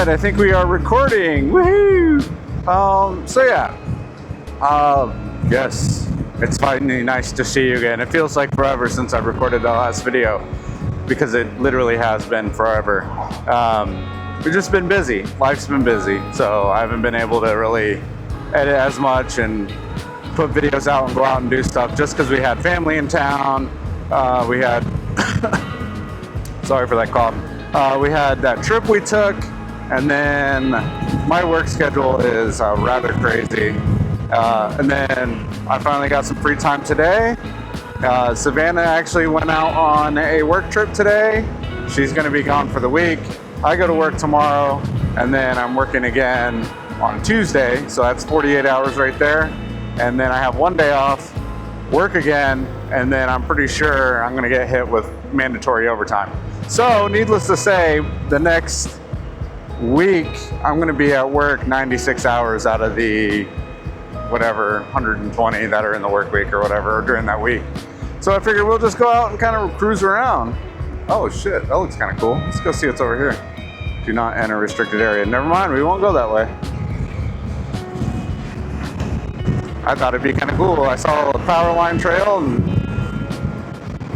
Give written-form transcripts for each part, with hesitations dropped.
right, I think we are recording. Woohoo! So yeah, yes, it's finally nice to see you again. It feels like forever since I recorded the last video, because it literally has been forever. We've just been busy. Life's been busy, so I haven't been able to really edit as much and put videos out and go out and do stuff, just because we had family in town. We had sorry for that cough. We had that trip we took, and then my work schedule is rather crazy. And then I finally got some free time today. Savannah actually went out on a work trip today. She's going to be gone for the week. I go to work tomorrow, and then I'm working again on Tuesday, so that's 48 hours right there. And then I have one day off, work again, and then I'm pretty sure I'm going to get hit with mandatory overtime. So needless to say, the next week I'm going to be at work 96 hours out of the whatever 120 that are in the work week or whatever during that week. So I figured we'll just go out and kind of cruise around. Oh shit, that looks kind of cool. Let's go see what's over here. Do not enter restricted area. Never mind, we won't go that way. I thought it'd be kind of cool. I saw a power line trail and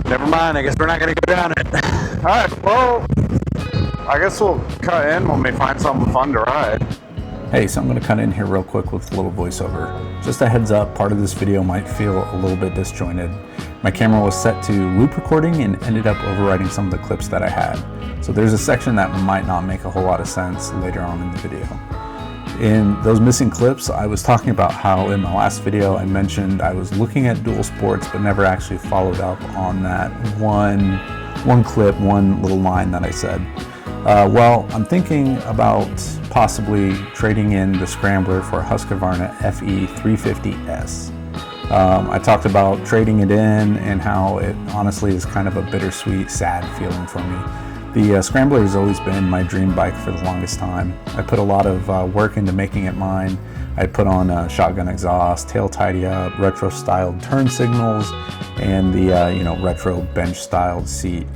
never mind, I guess we're not gonna go down it. All right, well, I guess we'll cut in when we find something fun to ride. Hey, so I'm going to cut in here real quick with a little voiceover. Just a heads up, part of this video might feel a little bit disjointed. My camera was set to loop recording and ended up overwriting some of the clips that I had. So there's a section that might not make a whole lot of sense later on in the video. In those missing clips, I was talking about how in my last video I mentioned I was looking at dual sports but never actually followed up on that one clip, one little line that I said. Well, I'm thinking about possibly trading in the Scrambler for a Husqvarna FE350S. I talked about trading it in and how it honestly is kind of a bittersweet, sad feeling for me. The Scrambler has always been my dream bike for the longest time. I put a lot of work into making it mine. I put on a shotgun exhaust, tail tidy up, retro styled turn signals, and the retro bench styled seat.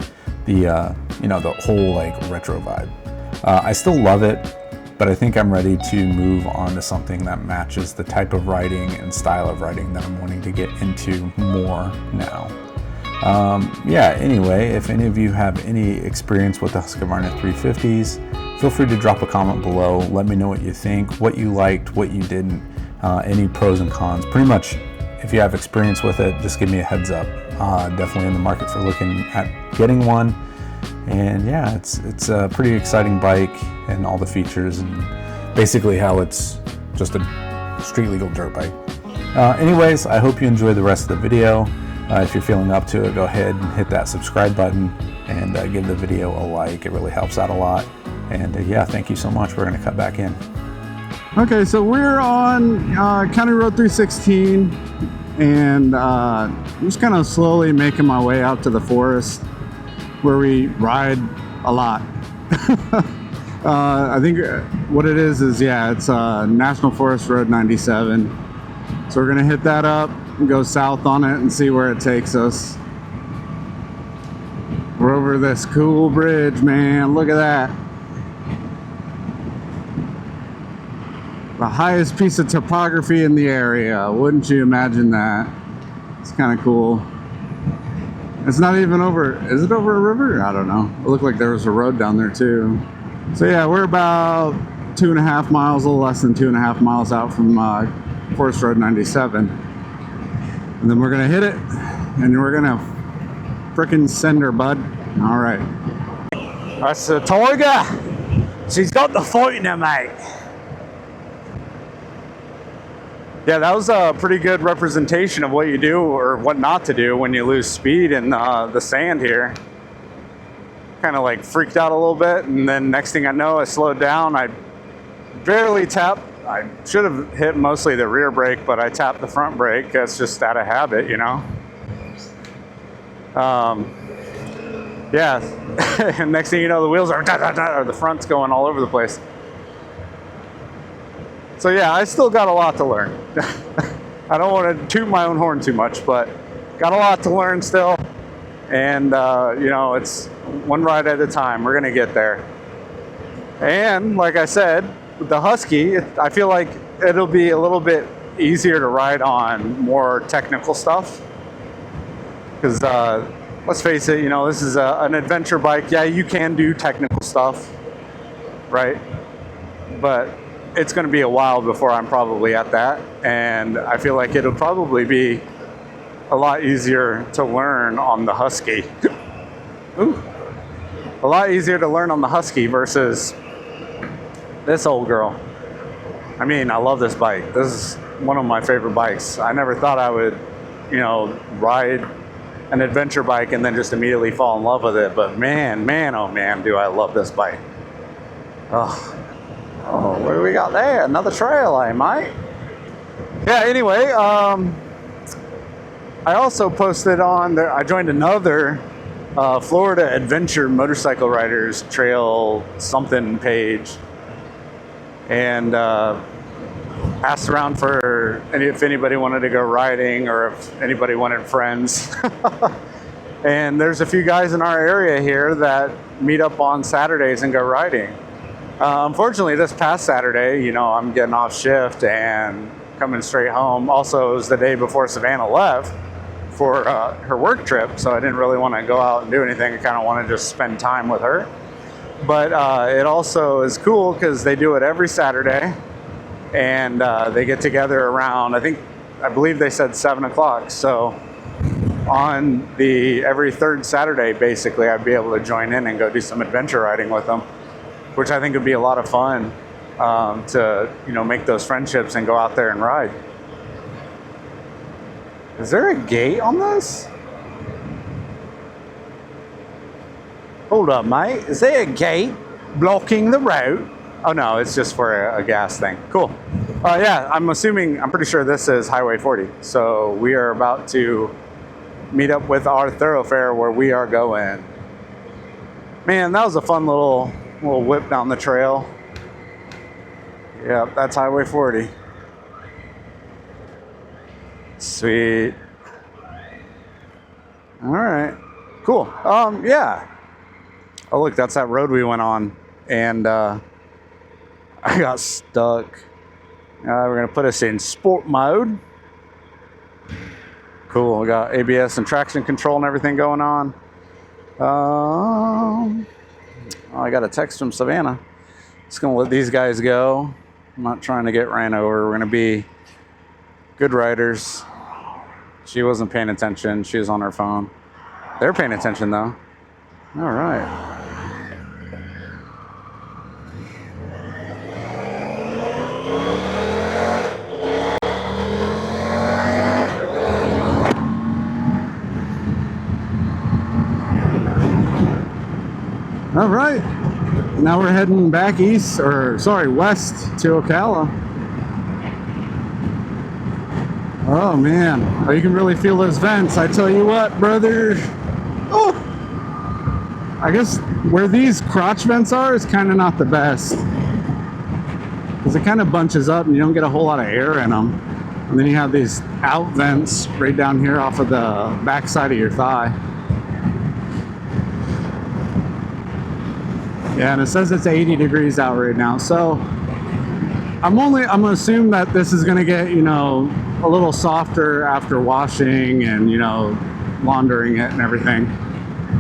The whole like retro vibe. I still love it, but I think I'm ready to move on to something that matches the type of riding and style of riding that I'm wanting to get into more now. Anyway, if any of you have any experience with the Husqvarna 350s, feel free to drop a comment below. Let me know what you think, what you liked, what you didn't, any pros and cons. Pretty much, if you have experience with it, just give me a heads up. Definitely in the market for looking at getting one. And yeah, it's a pretty exciting bike and all the features and basically how it's just a street legal dirt bike. Anyways, I hope you enjoy the rest of the video. If you're feeling up to it, go ahead and hit that subscribe button and give the video a like. It really helps out a lot. And yeah, thank you so much. We're going to cut back in. Okay, so we're on County Road 316, and I'm just kind of slowly making my way out to the forest where we ride a lot. I think what it is yeah, it's National Forest Road 97. So we're gonna hit that up and go south on it and see where it takes us. We're over this cool bridge, man. Look at that. The highest piece of topography in the area. Wouldn't you imagine that? It's kind of cool. It's not even over, is it over a river? I don't know. It looked like there was a road down there too. So yeah, we're about 2.5 miles, a little less than 2.5 miles out from Forest Road 97. And then we're gonna hit it and we're gonna frickin' send her, bud. All right. That's the tiger. She's got the fight in her, mate. Yeah, that was a pretty good representation of what you do or what not to do when you lose speed in the sand here. Kind of like freaked out a little bit, and then next thing I know, I slowed down. I barely tapped. I should have hit mostly the rear brake, but I tapped the front brake. That's just out of habit, you know? Yeah, and next thing you know, the wheels are or the front's going all over the place. So yeah, I still got a lot to learn. I don't want to toot my own horn too much, but got a lot to learn still. And it's one ride at a time. We're gonna get there. And like I said, with the Husky, I feel like it'll be a little bit easier to ride on more technical stuff. Because let's face it, you know, this is an adventure bike. Yeah, you can do technical stuff, right? But it's going to be a while before I'm probably at that. And I feel like it'll probably be a lot easier to learn on the Husky. Ooh. A lot easier to learn on the Husky versus this old girl. I mean, I love this bike. This is one of my favorite bikes. I never thought I would, you know, ride an adventure bike and then just immediately fall in love with it. But man, oh man, do I love this bike. Oh, what do we got there? Another trail, mate. Yeah, anyway, I also posted on there, I joined another Florida Adventure Motorcycle Riders Trail something page, and asked around for if anybody wanted to go riding or if anybody wanted friends. And there's a few guys in our area here that meet up on Saturdays and go riding. Unfortunately, this past Saturday, you know, I'm getting off shift and coming straight home. Also, it was the day before Savannah left for her work trip, so I didn't really want to go out and do anything. I kind of want to just spend time with her. But it also is cool because they do it every Saturday, and they get together around, I believe they said 7 o'clock. So on every third Saturday, basically, I'd be able to join in and go do some adventure riding with them, which I think would be a lot of fun to, you know, make those friendships and go out there and ride. Is there a gate on this? Hold up, mate. Is there a gate blocking the road? Oh no, it's just for a gas thing. Cool. Yeah, I'm pretty sure this is Highway 40. So we are about to meet up with our thoroughfare where we are going. Man, that was a fun little whip down the trail. Yeah, that's Highway 40. Sweet. All right. Cool. Yeah. Oh, look, that's that road we went on, and I got stuck. We're gonna put us in sport mode. Cool. We got ABS and traction control and everything going on. I got a text from Savannah. Just gonna let these guys go. I'm not trying to get ran over. We're gonna be good riders. She wasn't paying attention. She was on her phone. They're paying attention though. All right. All right. Now we're heading back west to Ocala. Oh man, you can really feel those vents. I tell you what, brother. Oh, I guess where these crotch vents are is kind of not the best, because it kind of bunches up and you don't get a whole lot of air in them. And then you have these out vents right down here off of the back side of your thigh. Yeah, and it says it's 80 degrees out right now. So I'm gonna assume that this is gonna get, you know, a little softer after washing and, you know, laundering it and everything.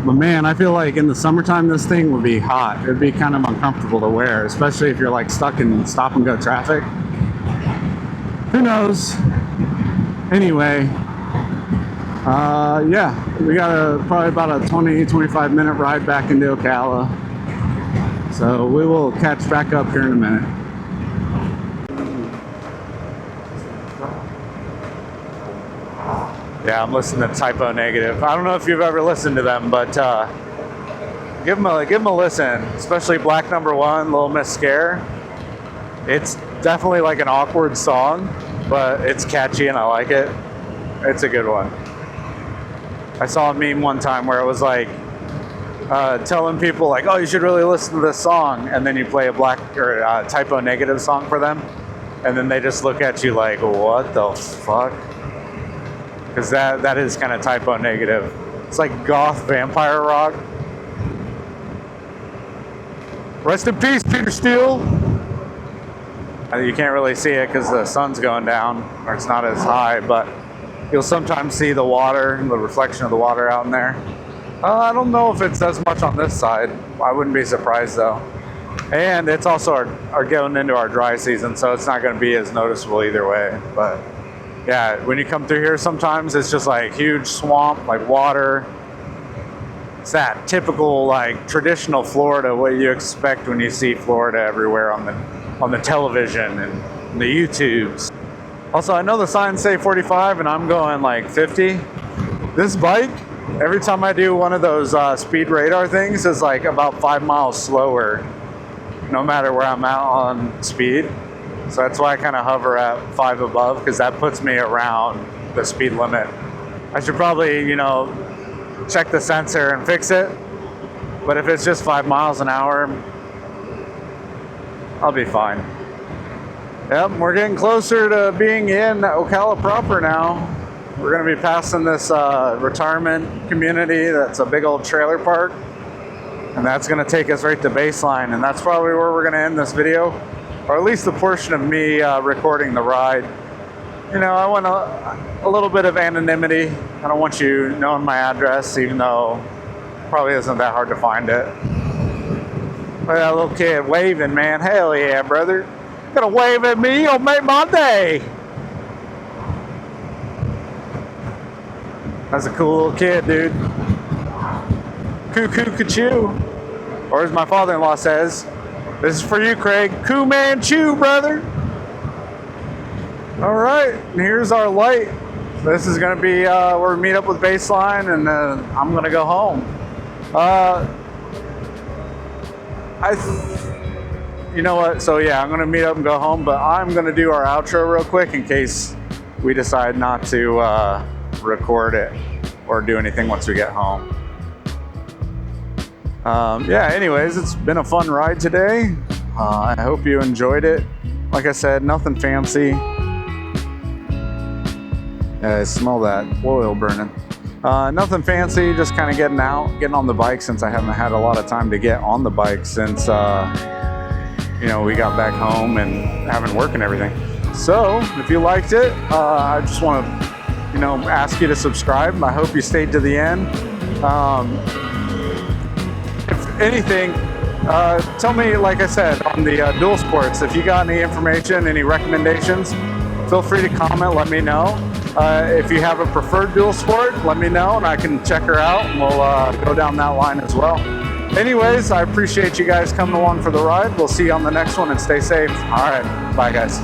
But man, I feel like in the summertime this thing would be hot. It'd be kind of uncomfortable to wear, especially if you're like stuck in stop and go traffic. Who knows? Anyway, yeah, we got probably about a 20-25 minute ride back into Ocala. So we will catch back up here in a minute. Yeah, I'm listening to Typo Negative. I don't know if you've ever listened to them, but give them a listen. Especially Black Number One, Little Miss Scare. It's definitely like an awkward song, but it's catchy and I like it. It's a good one. I saw a meme one time where it was like telling people like, "Oh, you should really listen to this song," and then you play a Typo Negative song for them, and then they just look at you like, "What the fuck?" Because that is kind of Typo Negative. It's like goth vampire rock. Rest in peace, Peter Steele. You can't really see it because the sun's going down, or it's not as high, but you'll sometimes see the water, the reflection of the water out in there. I don't know if it's as much on this side. I wouldn't be surprised though. And it's also our going into our dry season, so it's not going to be as noticeable either way. But yeah, when you come through here, sometimes it's just like huge swamp, like water. It's that typical, like, traditional Florida, what you expect when you see Florida everywhere on the television and the YouTubes. Also, I know the signs say 45 and I'm going like 50. This bike, every time I do one of those speed radar things, is like about 5 miles slower, no matter where I'm at on speed. So that's why I kind of hover at 5 above, because that puts me around the speed limit. I should probably, check the sensor and fix it. But if it's just 5 miles an hour, I'll be fine. Yep, we're getting closer to being in Ocala proper now. We're going to be passing this retirement community that's a big old trailer park. And that's going to take us right to Baseline. And that's probably where we're going to end this video. Or at least the portion of me recording the ride. I want a little bit of anonymity. I don't want you knowing my address, even though it probably isn't that hard to find it. Look at that little kid waving, man. Hell yeah, brother. Gonna wave at me, you'll make my day. That's a cool little kid, dude. Coo-coo-ca-choo. Or as my father-in-law says, this is for you, Craig. Coo-man-choo, brother. All right, and here's our light. This is gonna be where we meet up with Baseline, and I'm gonna go home. You know what? So yeah, I'm gonna meet up and go home, but I'm gonna do our outro real quick in case we decide not to record it or do anything once we get home. Yeah, anyways, it's been a fun ride today. I hope you enjoyed it. Like I said, nothing fancy. I smell that oil burning. Nothing fancy, just kind of getting on the bike, since I haven't had a lot of time to get on the bike since we got back home and having work and everything. So if you liked it, I just want to ask you to subscribe. I hope you stayed to the end. If anything, tell me, like I said, on the Dual Sports, if you got any information, any recommendations, feel free to comment, let me know. If you have a preferred Dual Sport, let me know and I can check her out, and we'll go down that line as well. Anyways, I appreciate you guys coming along for the ride. We'll see you on the next one, and stay safe. All right, bye guys.